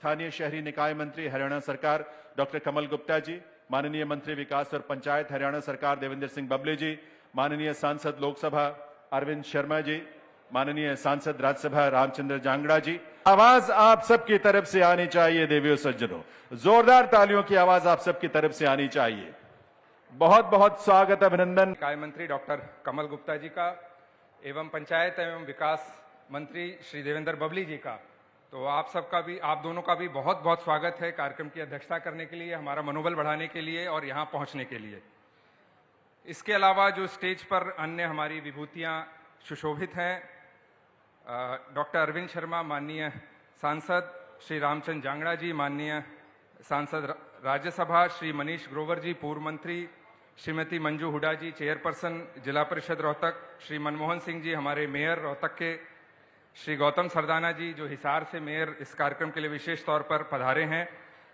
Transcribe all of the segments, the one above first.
स्थानीय शहरी निकाय मंत्री हरियाणा सरकार डॉक्टर कमल गुप्ता जी, माननीय मंत्री विकास और पंचायत हरियाणा सरकार देवेंद्र सिंह बबली जी, माननीय सांसद लोकसभा अरविंद शर्मा जी, माननीय सांसद राज्यसभा रामचंद्र जांगड़ा जी। आवाज आप सबकी तरफ से आनी चाहिए देवियों सज्जनों, जोरदार तालियों की आवाज आप सबकी तरफ से आनी चाहिए। बहुत बहुत स्वागत, अभिनंदन। निकाय मंत्री डॉक्टर कमल गुप्ता जी का एवं पंचायत एवं विकास मंत्री श्री देवेंद्र बबली जी का, तो आप सबका भी, आप दोनों का भी बहुत बहुत स्वागत है कार्यक्रम की अध्यक्षता करने के लिए, हमारा मनोबल बढ़ाने के लिए और यहाँ पहुँचने के लिए। इसके अलावा जो स्टेज पर अन्य हमारी विभूतियाँ सुशोभित हैं, डॉक्टर अरविंद शर्मा माननीय सांसद, श्री रामचंद्र जांगड़ा जी माननीय सांसद राज्यसभा, श्री मनीष ग्रोवर जी पूर्व मंत्री, श्रीमती मंजू हुडा जी चेयरपर्सन जिला परिषद रोहतक, श्री मनमोहन सिंह जी हमारे मेयर रोहतक के, श्री गौतम सरदाना जी जो हिसार से मेयर इस कार्यक्रम के लिए विशेष तौर पर पधारे हैं,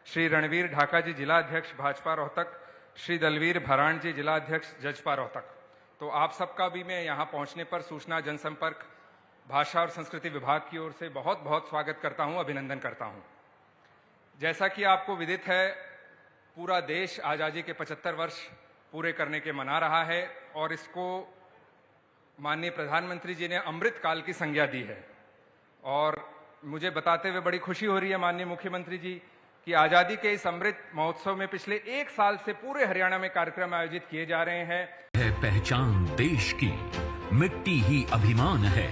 श्री रणवीर ढाका जी जिला अध्यक्ष भाजपा रोहतक, श्री दलवीर भराण जी जिला अध्यक्ष जजपा रोहतक। तो आप सबका भी मैं यहाँ पहुँचने पर सूचना जनसंपर्क भाषा और संस्कृति विभाग की ओर से बहुत बहुत स्वागत करता हूँ, अभिनंदन करता हूँ। जैसा कि आपको विदित है, पूरा देश आज़ादी के 75 वर्ष पूरे करने के मना रहा है और इसको माननीय प्रधानमंत्री जी ने अमृत काल की संज्ञा दी है। और मुझे बताते हुए बड़ी खुशी हो रही है माननीय मुख्यमंत्री जी कि आज़ादी के इस अमृत महोत्सव में पिछले 1 साल से पूरे हरियाणा में कार्यक्रम आयोजित किए जा रहे हैं। है पहचान देश की, मिट्टी ही अभिमान है,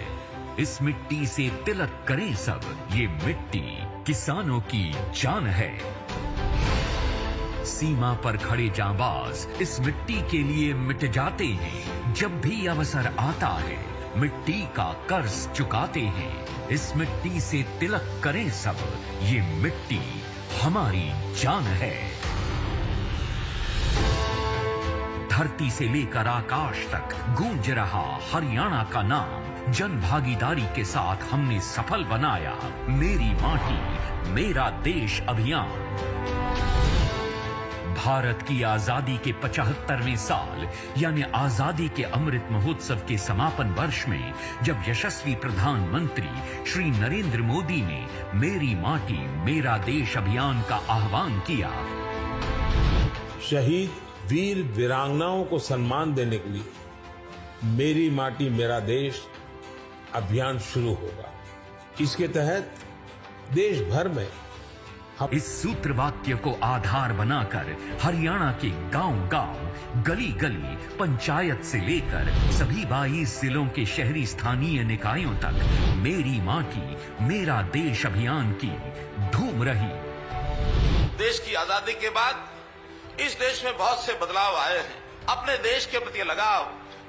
इस मिट्टी से तिलक करें सब, ये मिट्टी किसानों की जान है। सीमा पर खड़े जांबाज इस मिट्टी के लिए मिट जाते हैं, जब भी अवसर आता है मिट्टी का कर्ज चुकाते हैं। इस मिट्टी से तिलक करें सब, ये मिट्टी हमारी जान है। धरती से लेकर आकाश तक गूंज रहा हरियाणा का नाम, जन भागीदारी के साथ हमने सफल बनाया मेरी माटी मेरा देश अभियान। भारत की आजादी के 75वें साल यानी आजादी के अमृत महोत्सव के समापन वर्ष में जब यशस्वी प्रधानमंत्री श्री नरेंद्र मोदी ने मेरी माटी मेरा देश अभियान का आह्वान किया, शहीद वीर वीरांगनाओं को सम्मान देने के लिए मेरी माटी मेरा देश अभियान शुरू होगा। इसके तहत देश भर में इस सूत्र वाक्य को आधार बनाकर हरियाणा के गांव-गांव, गली-गली, पंचायत से लेकर सभी 22 जिलों के शहरी स्थानीय निकायों तक मेरी माटी मेरा देश अभियान की धूम रही। देश की आजादी के बाद इस देश में बहुत से बदलाव आए हैं। अपने देश के प्रति लगाव,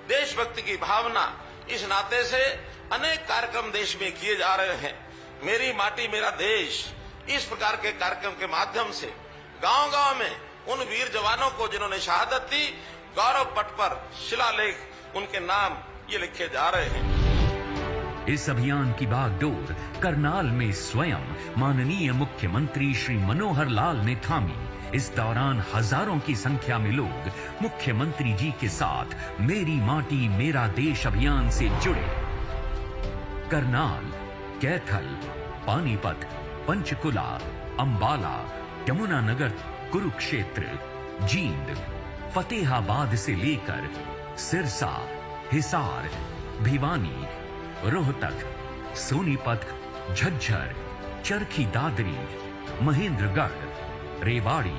देशभक्ति की भावना, इस नाते से अनेक कार्यक्रम देश में किए जा रहे हैं। मेरी माटी मेरा देश, इस प्रकार के कार्यक्रम के माध्यम से गांव-गांव में उन वीर जवानों को जिन्होंने शहादत दी, गौरव पट पर शिलालेख उनके नाम ये लिखे जा रहे हैं। इस अभियान की बागडोर करनाल में स्वयं माननीय मुख्यमंत्री श्री मनोहर लाल ने थामी। इस दौरान हजारों की संख्या में लोग मुख्यमंत्री जी के साथ मेरी माटी मेरा देश अभियान से जुड़े। करनाल, कैथल, पानीपत, पंचकुला, अंबाला, यमुनानगर, कुरुक्षेत्र, जींद, फतेहाबाद से लेकर Sirsa, Hisar, Bhiwani, Rohtak, Sonipat, Jhajjar, Charkhi Dadri, Mahendragarh, Rewari,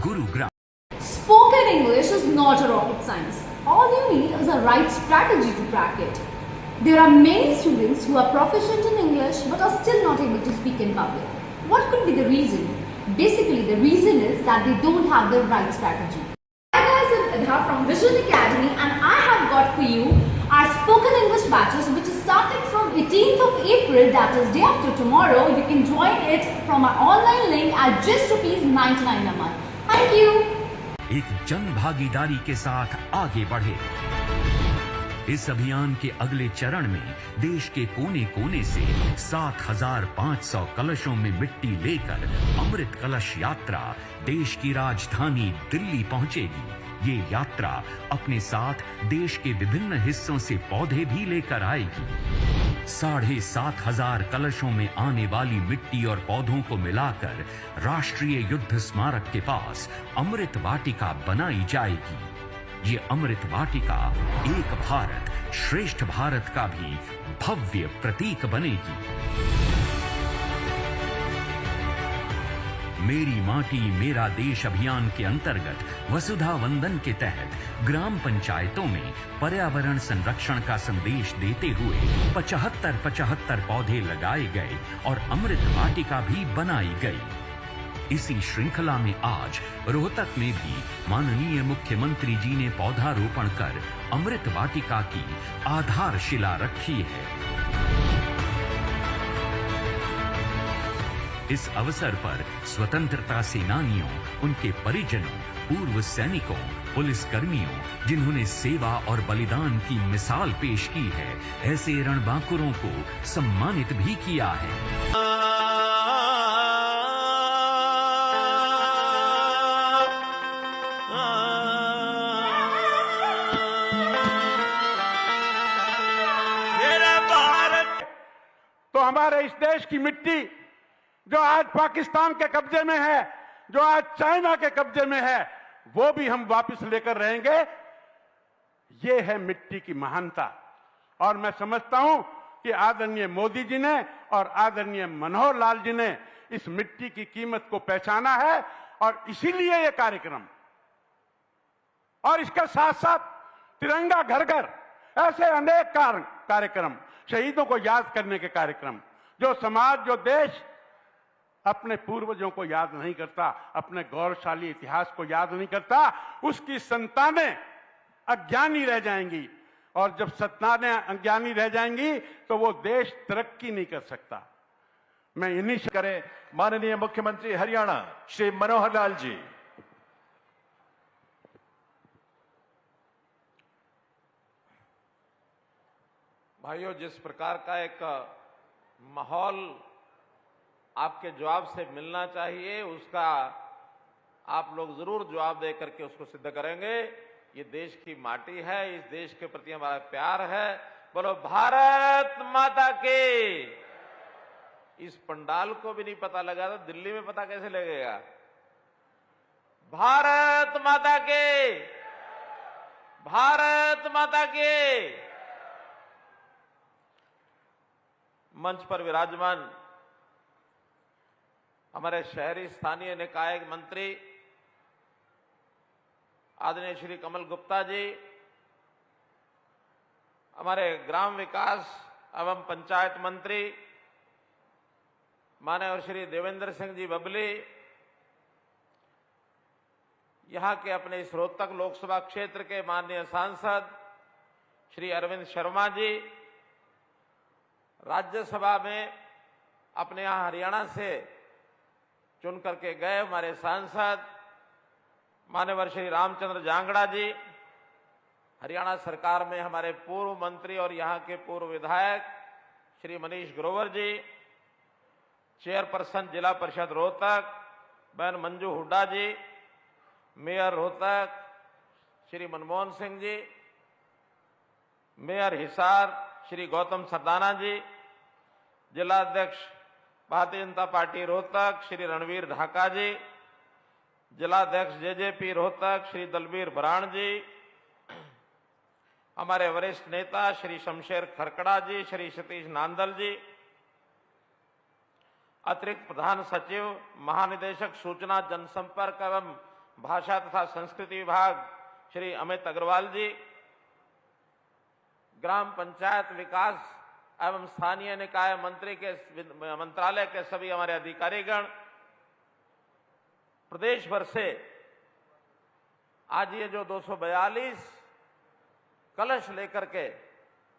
Gurugram. Spoken English is not a rocket science. All you need is a right strategy to crack it. There are many students who are proficient in English but are still not able to speak in public. What could be the reason? Basically, the reason is that they don't have the right strategy. Hi guys, I'm Adha from Vision Academy and I have got for you our spoken English batches which is starting from 18th of April, that is day after tomorrow. You can join it from our online link at just ₹99 a month. Thank you. एक जन भागीदारी के साथ आगे बढ़े। इस अभियान के अगले चरण में देश के कोने कोने से 7,500 कलशों में मिट्टी लेकर अमृत कलश यात्रा देश की राजधानी दिल्ली पहुंचेगी। ये यात्रा अपने साथ देश के विभिन्न हिस्सों से पौधे भी लेकर आएगी। 7,500 कलशों में आने वाली मिट्टी और पौधों को मिलाकर राष्ट्रीय युद्ध स्मारक के पास अमृत वाटिका बनाई जाएगी। ये अमृत वाटिका एक भारत श्रेष्ठ भारत का भी भव्य प्रतीक बनेगी। मेरी माटी मेरा देश अभियान के अंतर्गत वसुधा वंदन के तहत ग्राम पंचायतों में पर्यावरण संरक्षण का संदेश देते हुए 75 पौधे लगाए गए और अमृत वाटिका भी बनाई गई। इसी श्रृंखला में आज रोहतक में भी माननीय मुख्यमंत्री जी ने पौधारोपण कर अमृत वाटिका की आधारशिला रखी है। इस अवसर पर स्वतंत्रता सेनानियों, उनके परिजनों, पूर्व सैनिकों, पुलिस कर्मियों जिन्होंने सेवा और बलिदान की मिसाल पेश की है, ऐसे रणबांकुरों को सम्मानित भी किया है। तो हमारे इस देश की मिट्टी जो आज पाकिस्तान के कब्जे में है, जो आज चाइना के कब्जे में है, वो भी हम वापस लेकर रहेंगे। ये है मिट्टी की महानता। और मैं समझता हूं कि आदरणीय मोदी जी ने और आदरणीय मनोहर लाल जी ने इस मिट्टी की कीमत को पहचाना है और इसीलिए ये कार्यक्रम और इसके साथ साथ तिरंगा घर घर, ऐसे अनेक कार्यक्रम, शहीदों को याद करने के कार्यक्रम, जो समाज, जो देश अपने पूर्वजों को याद नहीं करता, अपने गौरवशाली इतिहास को याद नहीं करता, उसकी संतानें अज्ञानी रह जाएंगी। और जब संतानें अज्ञानी रह जाएंगी तो वो देश तरक्की नहीं कर सकता। मैं इन्हीं से करें माननीय मुख्यमंत्री हरियाणा श्री मनोहर लाल जी। भाइयों, जिस प्रकार का एक माहौल आपके जवाब से मिलना चाहिए, उसका आप लोग जरूर जवाब दे करके उसको सिद्ध करेंगे। ये देश की माटी है, इस देश के प्रति हमारा प्यार है। बोलो भारत माता के। इस पंडाल को भी नहीं पता लगा तो दिल्ली में पता कैसे लगेगा? भारत माता के, भारत माता के। मंच पर विराजमान हमारे शहरी स्थानीय निकाय मंत्री आदरणीय श्री कमल गुप्ता जी, हमारे ग्राम विकास एवं पंचायत मंत्री माननीय श्री देवेंद्र सिंह जी बबली, यहां के अपने इस रोहतक लोकसभा क्षेत्र के माननीय सांसद श्री अरविंद शर्मा जी, राज्यसभा में अपने यहां हरियाणा से चुन करके गए हमारे सांसद माननीय श्री रामचंद्र जांगड़ा जी, हरियाणा सरकार में हमारे पूर्व मंत्री और यहां के पूर्व विधायक श्री मनीष ग्रोवर जी, चेयरपर्सन जिला परिषद रोहतक बहन मंजू हुड्डा जी, मेयर रोहतक श्री मनमोहन सिंह जी, मेयर हिसार श्री गौतम सरदाना जी, जिलाध्यक्ष भारतीय जनता पार्टी रोहतक श्री रणवीर ढाका जी, जिलाध्यक्ष जेजेपी रोहतक श्री दलबीर बराण जी, हमारे वरिष्ठ नेता श्री शमशेर खरकड़ा जी, श्री सतीश नांदल जी, अतिरिक्त प्रधान सचिव महानिदेशक सूचना जनसंपर्क एवं भाषा तथा संस्कृति विभाग श्री अमित अग्रवाल जी, ग्राम पंचायत विकास एवं स्थानीय निकाय मंत्री के मंत्रालय के सभी हमारे अधिकारीगण, प्रदेश भर से आज ये जो 242 कलश लेकर के,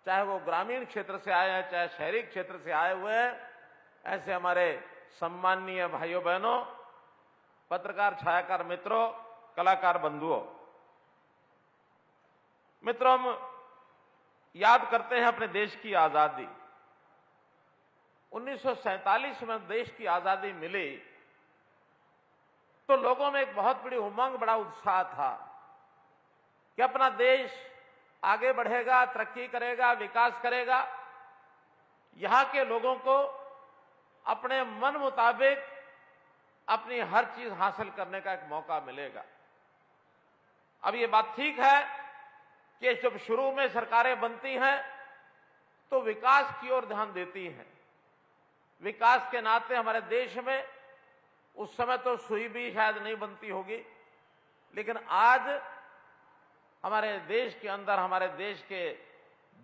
चाहे वो ग्रामीण क्षेत्र से आए हैं चाहे शहरी क्षेत्र से आए हुए हैं, ऐसे हमारे सम्माननीय भाइयों बहनों, पत्रकार छायाकार मित्रों, कलाकार बंधुओं, मित्रों, हम याद करते हैं अपने देश की आजादी। 1947 में देश की आजादी मिली तो लोगों में एक बहुत बड़ी उमंग, बड़ा उत्साह था कि अपना देश आगे बढ़ेगा, तरक्की करेगा, विकास करेगा। यहां के लोगों को अपने मन मुताबिक अपनी हर चीज हासिल करने का एक मौका मिलेगा। अब ये बात ठीक है कि जब शुरू में सरकारें बनती हैं तो विकास की ओर ध्यान देती हैं। विकास के नाते हमारे देश में उस समय तो सुई भी शायद नहीं बनती होगी, लेकिन आज हमारे देश के अंदर, हमारे देश के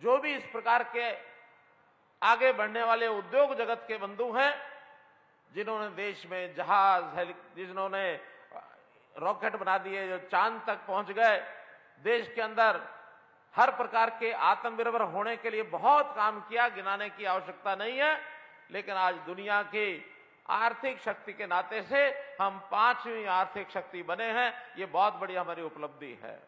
जो भी इस प्रकार के आगे बढ़ने वाले उद्योग जगत के बंधु हैं, जिन्होंने देश में जहाज, जिन्होंने रॉकेट बना दिए, जो चांद तक पहुंच गए, देश के अंदर हर प्रकार के आत्मनिर्भर होने के लिए बहुत काम किया, गिनाने की आवश्यकता नहीं है। लेकिन आज दुनिया की आर्थिक शक्ति के नाते से हम 5वीं आर्थिक शक्ति बने हैं। ये बहुत बड़ी हमारी उपलब्धि है।